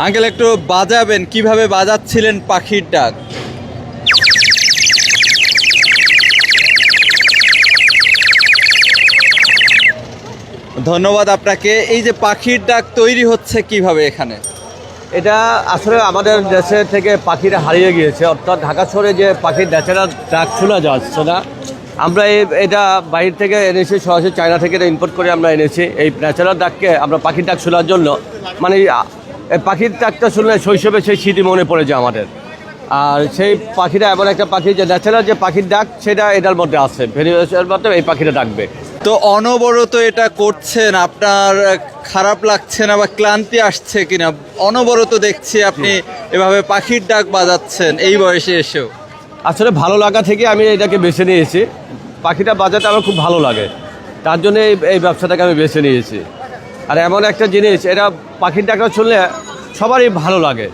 Uncle একটু বাজাবেন, কিভাবে বাজাচ্ছিলেন পাখির ডাক? ধন্যবাদ আপনাকে। এই যে পাখির ডাক তৈরি হচ্ছে কিভাবে এখানে? এটা আসলে আমাদের দেশে থেকে পাখিরা হারিয়ে গিয়েছে, অর্থাৎ ঢাকা শহরে যে পাখির ন্যাচারাল ডাক শোনা যাচ্ছে না, আমরা এটা বাইরে থেকে এনেছি, সরাসরি চায়না থেকে এটা ইম্পোর্ট করে আমরা এনেছি। এই ন্যাচারাল ডাককে আমরা পাখির ডাক শোনার জন্য, মানে এই পাখির ডাকটা শুনলে শৈশবে সেই স্মৃতি মনে পড়ে যায় আমাদের। আর সেই পাখিটা এমন একটা পাখি যে ন্যাচারাল যে পাখির ডাক সেটা এটার মধ্যে আছে, ভেরিয়েশনের মাধ্যমে এই পাখিটা ডাকবে। তো অনবরত এটা করছেন, আপনার খারাপ লাগছে না বা ক্লান্তি আসছে কিনা? অনবরত দেখছি আপনি এভাবে পাখির ডাক বাজাচ্ছেন এই বয়সে এসেও। আসলে ভালো লাগা থেকে আমি এটাকে বেছে নিয়েছি। পাখিটা বাজাতে আমার খুব ভালো লাগে, তার জন্য এই ব্যবসাটাকে আমি বেছে নিয়েছি। আর এমন একটা জিনিস, এটা পাখির ডাকটা শুনলে সবারই ভালো লাগে।